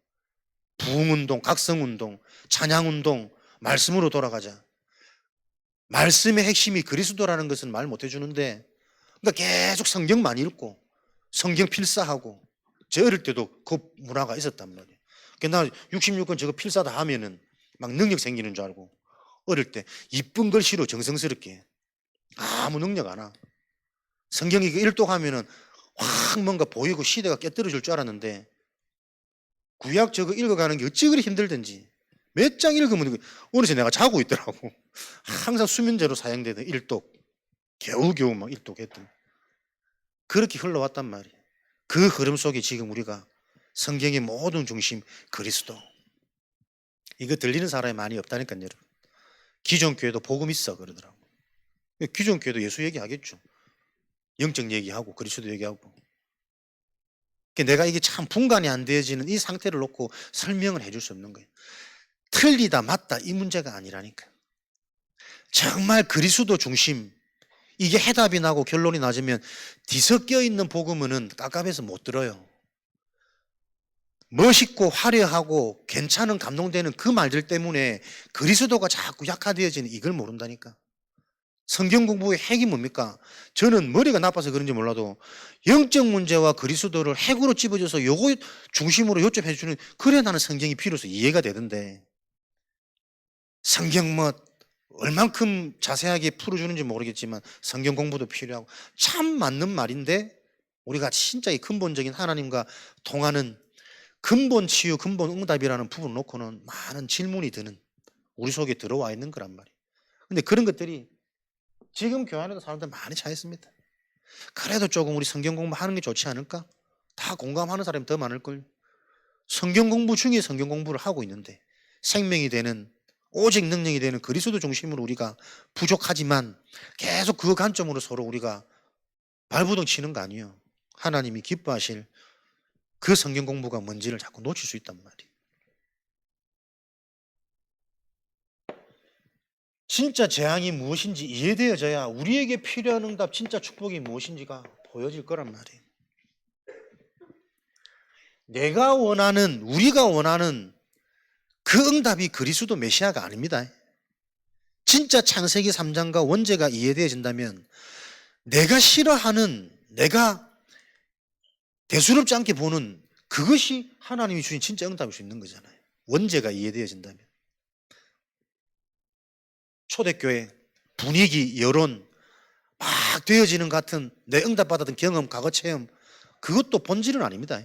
부흥운동, 각성운동, 찬양운동, 말씀으로 돌아가자. 말씀의 핵심이 그리스도라는 것은 말 못 해주는데, 그러니까 계속 성경만 읽고 성경 필사하고, 제 어릴 때도 그 문화가 있었단 말이에요. 나 66권 저거 필사다 하면은 막 능력 생기는 줄 알고, 어릴 때 이쁜 글씨로 정성스럽게 아무 능력 안 와. 성경 이거 일독하면은 확 뭔가 보이고 시대가 깨떨어질 줄 알았는데, 구약 저거 읽어가는 게 어찌 그리 힘들든지 몇 장 읽으면 어느새 내가 자고 있더라고. 항상 수면제로 사용되던 일독 겨우겨우 막 일독했던 그렇게 흘러왔단 말이에요. 그 흐름 속에 지금 우리가 성경의 모든 중심 그리스도, 이거 들리는 사람이 많이 없다니까요, 여러분. 기존 교회도 복음 있어 그러더라고. 기존 교회도 예수 얘기하겠죠. 영적 얘기하고 그리스도 얘기하고. 내가 이게 참 분간이 안 되어지는 이 상태를 놓고 설명을 해줄 수 없는 거예요. 틀리다 맞다 이 문제가 아니라니까. 정말 그리스도 중심, 이게 해답이 나고 결론이 낮으면 뒤섞여 있는 복음은 깝깝해서 못 들어요. 멋있고 화려하고 괜찮은 감동되는 그 말들 때문에 그리스도가 자꾸 약화되어지는 이걸 모른다니까. 성경 공부의 핵이 뭡니까? 저는 머리가 나빠서 그런지 몰라도 영적 문제와 그리스도를 핵으로 집어줘서 요거 중심으로 요점해 주는, 그래 나는 성경이 필요해서 이해가 되던데, 성경 뭐 얼만큼 자세하게 풀어주는지 모르겠지만 성경 공부도 필요하고 참 맞는 말인데, 우리가 진짜 이 근본적인 하나님과 통하는 근본 치유, 근본 응답이라는 부분을 놓고는 많은 질문이 드는 우리 속에 들어와 있는 거란 말이에요. 근데 그런 것들이 지금 교회 안에도 사람들 많이 차 있습니다. 그래도 조금 우리 성경 공부하는 게 좋지 않을까? 다 공감하는 사람이 더 많을걸. 성경 공부 중에 성경 공부를 하고 있는데 생명이 되는, 오직 능력이 되는 그리스도 중심으로 우리가 부족하지만 계속 그 관점으로 서로 우리가 발부둥 치는 거 아니에요. 하나님이 기뻐하실 그 성경 공부가 뭔지를 자꾸 놓칠 수 있단 말이에요. 진짜 재앙이 무엇인지 이해되어져야 우리에게 필요한 응답, 진짜 축복이 무엇인지가 보여질 거란 말이에요. 내가 원하는, 우리가 원하는 그 응답이 그리스도 메시아가 아닙니다. 진짜 창세기 3장과 원죄가 이해되어진다면 내가 싫어하는, 내가 대수롭지 않게 보는 그것이 하나님이 주신 진짜 응답일 수 있는 거잖아요. 원죄가 이해되어진다면. 초대교회 분위기, 여론 막 되어지는 것 같은 내 응답받았던 경험, 과거 체험, 그것도 본질은 아닙니다.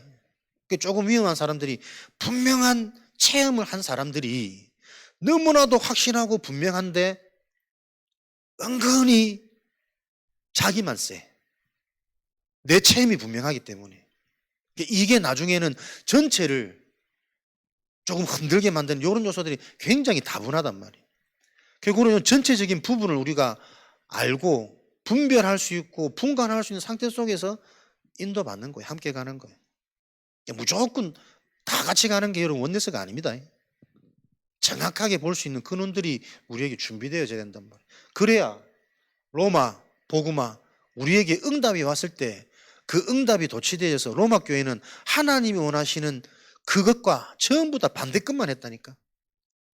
조금 위험한 사람들이, 분명한 체험을 한 사람들이 너무나도 확신하고 분명한데 은근히 자기만 세. 내 체험이 분명하기 때문에. 이게 나중에는 전체를 조금 흔들게 만드는 이런 요소들이 굉장히 다분하단 말이에요. 결국은 전체적인 부분을 우리가 알고 분별할 수 있고 분간할 수 있는 상태 속에서 인도받는 거예요. 함께 가는 거예요. 무조건 다 같이 가는 게 여러분 원네스가 아닙니다. 정확하게 볼 수 있는 근원들이 우리에게 준비되어져야 된단 말이에요. 그래야 로마, 복음화, 우리에게 응답이 왔을 때 그 응답이 도취되어서 로마 교회는 하나님이 원하시는 그것과 전부 다 반대급만 했다니까.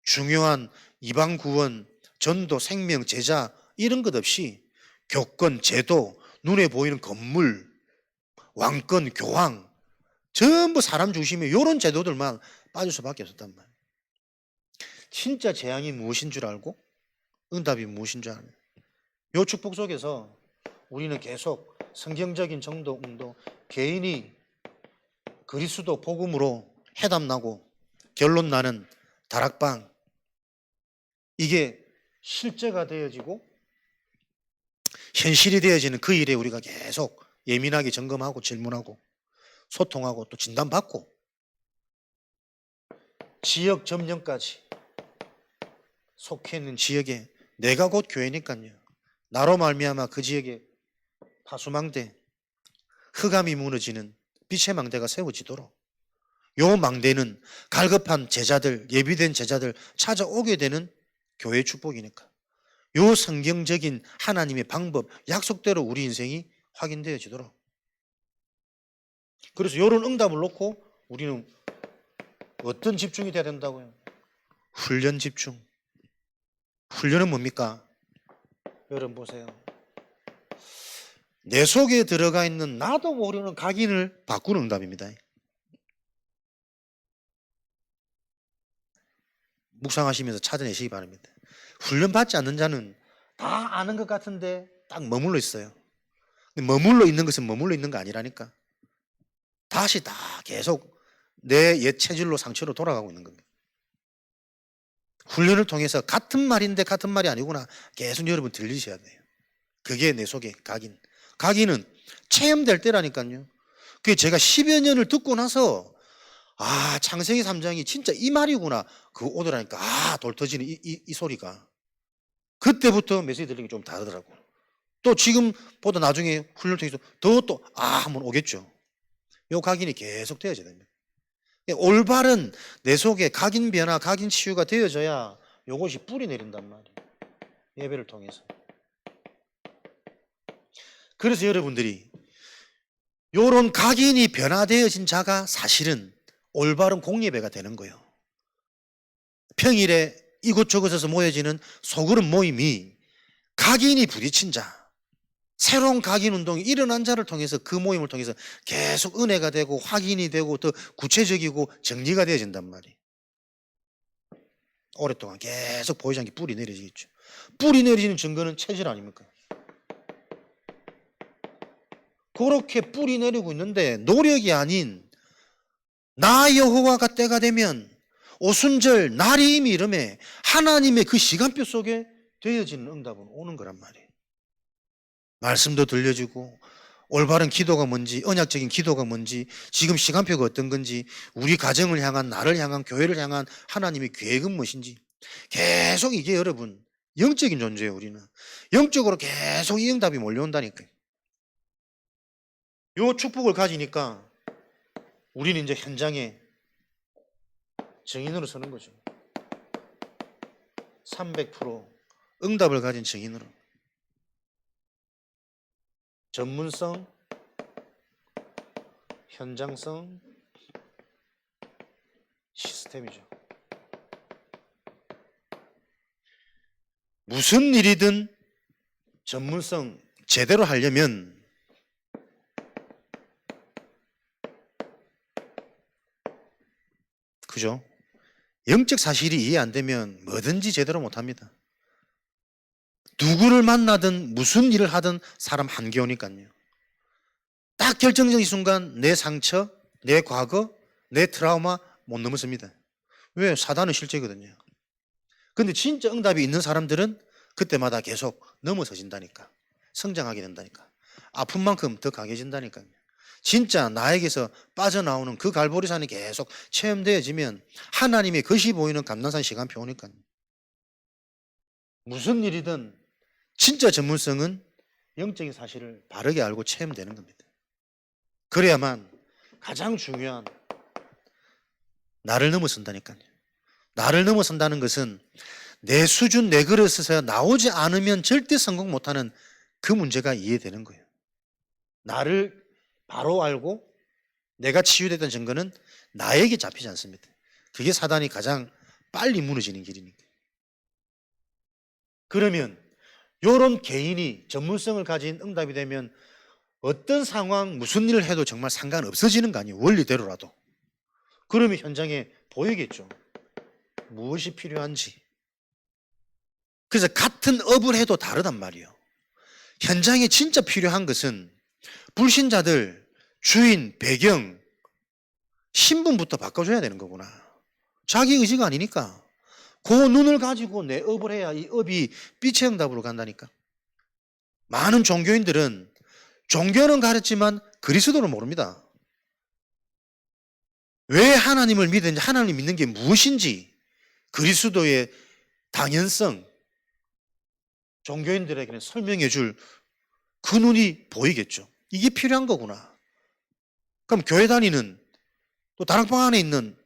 중요한 이방 구원, 전도, 생명, 제자 이런 것 없이 교권, 제도, 눈에 보이는 건물, 왕권, 교황 전부 사람 중심의 이런 제도들만 빠질 수밖에 없었단 말이에요. 진짜 재앙이 무엇인 줄 알고 응답이 무엇인 줄 알고, 이 축복 속에서 우리는 계속 성경적인 정도, 응도, 개인이 그리스도 복음으로 해답나고 결론 나는 다락방, 이게 실제가 되어지고 현실이 되어지는 그 일에 우리가 계속 예민하게 점검하고 질문하고 소통하고 또 진단받고 지역 점령까지, 속해 있는 지역에 내가 곧 교회니까요. 나로 말미암아 그 지역에 파수망대, 흑암이 무너지는 빛의 망대가 세워지도록, 요 망대는 갈급한 제자들, 예비된 제자들 찾아오게 되는 교회의 축복이니까 요 성경적인 하나님의 방법, 약속대로 우리 인생이 확인되어지도록. 그래서 이런 응답을 놓고 우리는 어떤 집중이 돼야 된다고요? 훈련 집중. 훈련은 뭡니까? 여러분 보세요. 내 속에 들어가 있는 나도 모르는 각인을 바꾸는 응답입니다. 묵상하시면서 찾아내시기 바랍니다. 훈련받지 않는 자는 다 아는 것 같은데 딱 머물러 있어요. 근데 머물러 있는 것은 머물러 있는 거 아니라니까. 다시 다 계속 내 옛 체질로 상처로 돌아가고 있는 겁니다. 훈련을 통해서 같은 말인데 같은 말이 아니구나 계속 여러분 들리셔야 돼요. 그게 내 속에 각인. 각인은 체험될 때라니까요. 그게 제가 10여 년을 듣고 나서 창세기 3장이 진짜 이 말이구나 그거 오더라니까 돌 터지는 이 소리가 그때부터 메시지 들리는 게 좀 다르더라고. 또 지금보다 나중에 훈련을 통해서 더 한번 오겠죠. 요 각인이 계속 되어져야 됩니다. 올바른 내 속에 각인 변화, 각인 치유가 되어져야 요것이 뿌리 내린단 말이에요. 예배를 통해서. 그래서 여러분들이 요런 각인이 변화되어진 자가 사실은 올바른 공예배가 되는 거예요. 평일에 이곳저곳에서 모여지는 소그룹 모임이 각인이 부딪힌 자, 새로운 각인 운동이 일어난 자를 통해서 그 모임을 통해서 계속 은혜가 되고 확인이 되고 더 구체적이고 정리가 되어진단 말이에요. 오랫동안 계속 보이지 않게 뿌리 내려지겠죠. 뿌리 내려지는 증거는 체질 아닙니까? 그렇게 뿌리 내리고 있는데 노력이 아닌 나 여호와가 때가 되면 오순절 날이 이미 이름에 하나님의 그 시간표 속에 되어지는 응답은 오는 거란 말이에요. 말씀도 들려주고 올바른 기도가 뭔지 언약적인 기도가 뭔지 지금 시간표가 어떤 건지 우리 가정을 향한 나를 향한 교회를 향한 하나님의 계획은 무엇인지 계속 이게 여러분 영적인 존재예요. 우리는 영적으로 계속 이 응답이 몰려온다니까요. 요 축복을 가지니까 우리는 이제 현장에 증인으로 서는 거죠. 300% 응답을 가진 증인으로. 전문성, 현장성, 시스템이죠. 무슨 일이든 전문성 제대로 하려면 그죠? 영적 사실이 이해 안 되면 뭐든지 제대로 못 합니다. 누구를 만나든 무슨 일을 하든 사람 한계 오니까요. 딱 결정적인 순간 내 상처, 내 과거, 내 트라우마 못 넘었습니다. 왜? 사단은 실제거든요. 근데 진짜 응답이 있는 사람들은 그때마다 계속 넘어서진다니까. 성장하게 된다니까. 아픈 만큼 더 강해진다니까요. 진짜 나에게서 빠져나오는 그 갈보리산이 계속 체험되어지면 하나님의 것이 보이는 감난산 시간표 오니까요. 무슨 일이든 진짜 전문성은 영적인 사실을 바르게 알고 체험되는 겁니다. 그래야만 가장 중요한 나를 넘어선다니까요. 나를 넘어선다는 것은 내 수준, 내 그릇에서 나오지 않으면 절대 성공 못하는 그 문제가 이해되는 거예요. 나를 바로 알고 내가 치유됐던 증거는 나에게 잡히지 않습니다. 그게 사단이 가장 빨리 무너지는 길이니까. 그러면 이런 개인이 전문성을 가진 응답이 되면 어떤 상황, 무슨 일을 해도 정말 상관없어지는 거 아니에요. 원리대로라도. 그러면 현장에 보이겠죠. 무엇이 필요한지. 그래서 같은 업을 해도 다르단 말이에요. 현장에 진짜 필요한 것은 불신자들, 주인, 배경, 신분부터 바꿔줘야 되는 거구나. 자기 의지가 아니니까. 그 눈을 가지고 내 업을 해야 이 업이 빛의 응답으로 간다니까. 많은 종교인들은 종교는 가르치지만 그리스도를 모릅니다. 왜 하나님을 믿는지, 하나님을 믿는 게 무엇인지, 그리스도의 당연성, 종교인들에게는 설명해 줄 그 눈이 보이겠죠. 이게 필요한 거구나. 그럼 교회 다니는 또 다락방 안에 있는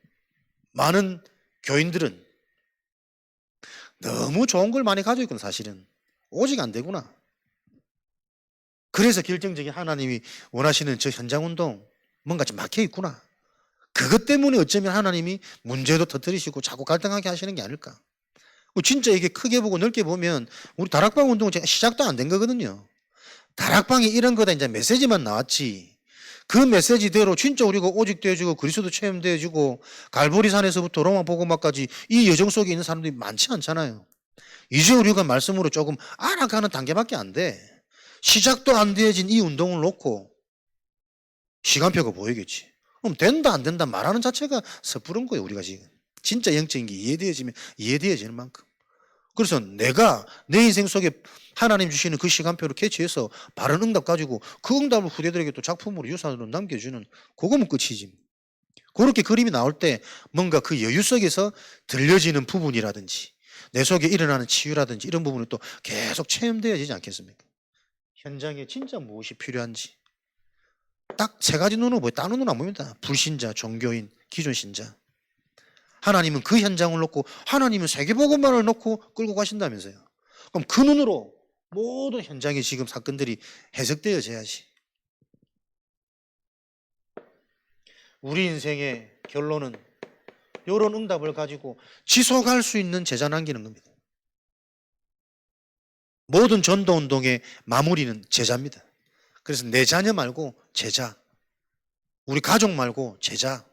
많은 교인들은 너무 좋은 걸 많이 가지고 있구나. 사실은 오직 안 되구나. 그래서 결정적인 하나님이 원하시는 저 현장운동 뭔가 좀 막혀 있구나. 그것 때문에 어쩌면 하나님이 문제도 터뜨리시고 자꾸 갈등하게 하시는 게 아닐까. 진짜 이게 크게 보고 넓게 보면 우리 다락방 운동은 시작도 안 된 거거든요. 다락방이 이런 거다 이제 메시지만 나왔지. 그 메시지대로 진짜 우리가 오직 되어주고 그리스도 체험되어주고 갈보리산에서부터 로마 복음화까지 이 여정 속에 있는 사람들이 많지 않잖아요. 이제 우리가 말씀으로 조금 알아가는 단계밖에 안 돼. 시작도 안 되어진 이 운동을 놓고 시간표가 보이겠지. 그럼 된다 안 된다 말하는 자체가 섣부른 거예요. 우리가 지금 진짜 영적인 게 이해되어지면 이해되어지는 만큼. 그래서 내가 내 인생 속에 하나님 주시는 그 시간표를 캐치해서 바른 응답 가지고 그 응답을 후대들에게 또 작품으로 유산으로 남겨주는 그거면 끝이지. 그렇게 그림이 나올 때 뭔가 그 여유 속에서 들려지는 부분이라든지 내 속에 일어나는 치유라든지 이런 부분이 또 계속 체험되어지지 않겠습니까? 현장에 진짜 무엇이 필요한지 딱 세 가지 눈으로 보여. 다른 눈은 안 보입니다. 불신자, 종교인, 기존 신자. 하나님은 그 현장을 놓고 하나님은 세계복음만을 놓고 끌고 가신다면서요. 그럼 그 눈으로 모든 현장에 지금 사건들이 해석되어져야지. 우리 인생의 결론은 이런 응답을 가지고 지속할 수 있는 제자 남기는 겁니다. 모든 전도운동의 마무리는 제자입니다. 그래서 내 자녀 말고 제자, 우리 가족 말고 제자,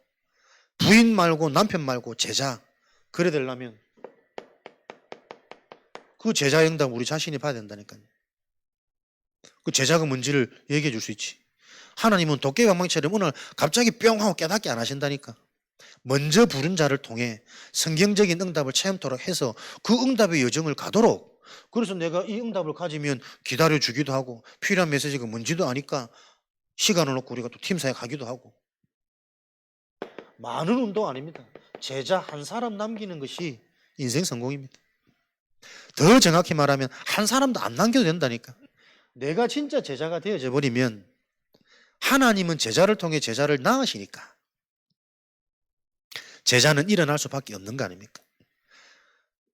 부인 말고 남편 말고 제자. 그래 되려면 그 제자의 응답 우리 자신이 봐야 된다니까요. 그 제자가 뭔지를 얘기해 줄 수 있지. 하나님은 도깨비방망이처럼 오늘 갑자기 뿅 하고 깨닫게 안 하신다니까. 먼저 부른 자를 통해 성경적인 응답을 체험토록 해서 그 응답의 여정을 가도록. 그래서 내가 이 응답을 가지면 기다려주기도 하고 필요한 메시지가 뭔지도 아니까 시간을 놓고 우리가 또 팀사에 가기도 하고. 많은 운동 아닙니다. 제자 한 사람 남기는 것이 인생 성공입니다. 더 정확히 말하면 한 사람도 안 남겨도 된다니까. 내가 진짜 제자가 되어져 버리면 하나님은 제자를 통해 제자를 낳으시니까 제자는 일어날 수밖에 없는 거 아닙니까?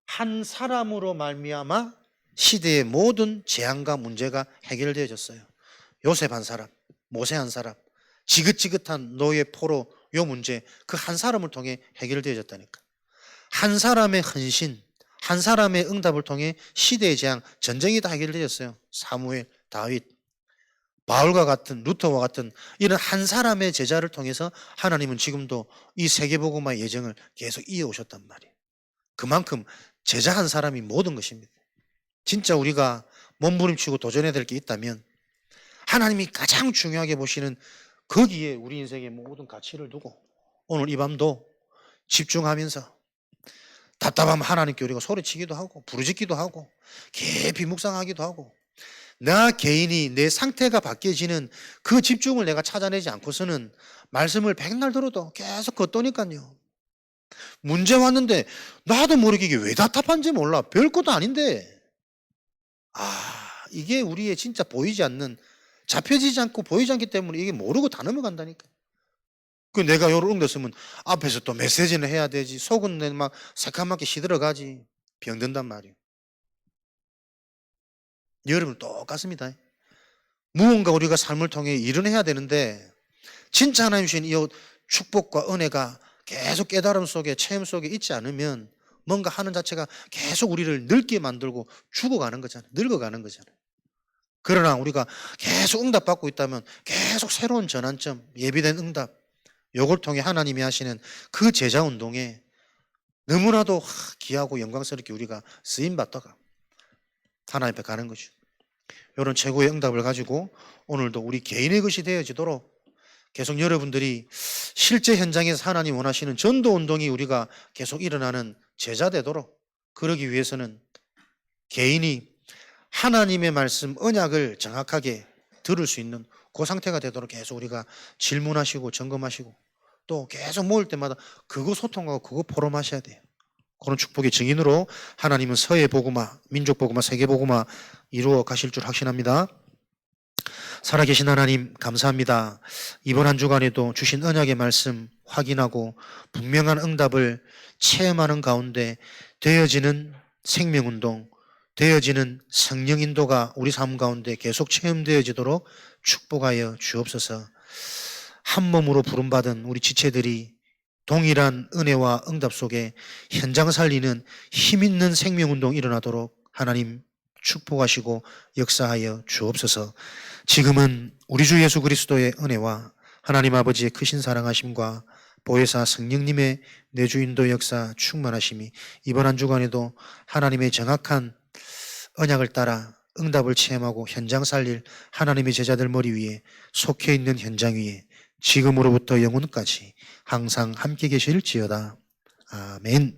한 사람으로 말미암아 시대의 모든 재앙과 문제가 해결되어졌어요. 요셉 한 사람, 모세 한 사람, 지긋지긋한 노예 포로 요 문제 그 한 사람을 통해 해결되어졌다니까. 한 사람의 헌신, 한 사람의 응답을 통해 시대의 재앙, 전쟁이 다 해결되었어요. 사무엘, 다윗, 바울과 같은 루터와 같은 이런 한 사람의 제자를 통해서 하나님은 지금도 이 세계복음화의 예정을 계속 이어오셨단 말이에요. 그만큼 제자 한 사람이 모든 것입니다. 진짜 우리가 몸부림치고 도전해야 될 게 있다면 하나님이 가장 중요하게 보시는 거기에 우리 인생의 모든 가치를 두고 오늘 이 밤도 집중하면서 답답하면 하나님께 우리가 소리치기도 하고 부르짖기도 하고 깊이 묵상하기도 하고 나 개인이 내 상태가 바뀌어지는 그 집중을 내가 찾아내지 않고서는 말씀을 백날 들어도 계속 걷도니까요. 문제 왔는데 나도 모르게 이게 왜 답답한지 몰라. 별것도 아닌데 이게 우리의 진짜 보이지 않는 잡혀지지 않고 보이지 않기 때문에 이게 모르고 다 넘어간다니까. 그 내가 요를 옮겼으면 앞에서 또 메시지는 해야 되지. 속은 내 막 새카맣게 시들어가지. 병든단 말이에요. 여러분 똑같습니다. 무언가 우리가 삶을 통해 일은 해야 되는데 진짜 하나님 주신 이 축복과 은혜가 계속 깨달음 속에 체험 속에 있지 않으면 뭔가 하는 자체가 계속 우리를 늙게 만들고 죽어가는 거잖아요. 늙어가는 거잖아요. 그러나 우리가 계속 응답받고 있다면 계속 새로운 전환점, 예비된 응답 요걸 통해 하나님이 하시는 그 제자 운동에 너무나도 귀하고 영광스럽게 우리가 쓰임받다가 하나님 앞에 가는 거죠. 이런 최고의 응답을 가지고 오늘도 우리 개인의 것이 되어지도록 계속 여러분들이 실제 현장에서 하나님 원하시는 전도 운동이 우리가 계속 일어나는 제자 되도록 그러기 위해서는 개인이 하나님의 말씀 언약을 정확하게 들을 수 있는 그 상태가 되도록 계속 우리가 질문하시고 점검하시고 또 계속 모일 때마다 그거 소통하고 그거 포럼하셔야 돼요. 그런 축복의 증인으로 하나님은 서해 복음화, 민족 복음화, 세계 복음화 이루어 가실 줄 확신합니다. 살아계신 하나님 감사합니다. 이번 한 주간에도 주신 언약의 말씀 확인하고 분명한 응답을 체험하는 가운데 되어지는 생명운동, 되어지는 성령 인도가 우리 삶 가운데 계속 체험되어지도록 축복하여 주옵소서. 한 몸으로 부름받은 우리 지체들이 동일한 은혜와 응답 속에 현장 살리는 힘있는 생명운동 일어나도록 하나님 축복하시고 역사하여 주옵소서. 지금은 우리 주 예수 그리스도의 은혜와 하나님 아버지의 크신 사랑하심과 보혜사 성령님의 내주인도 역사 충만하심이 이번 한 주간에도 하나님의 정확한 언약을 따라 응답을 체험하고 현장 살릴 하나님의 제자들 머리 위에 속해 있는 현장 위에 지금으로부터 영원까지 항상 함께 계실지어다. 아멘.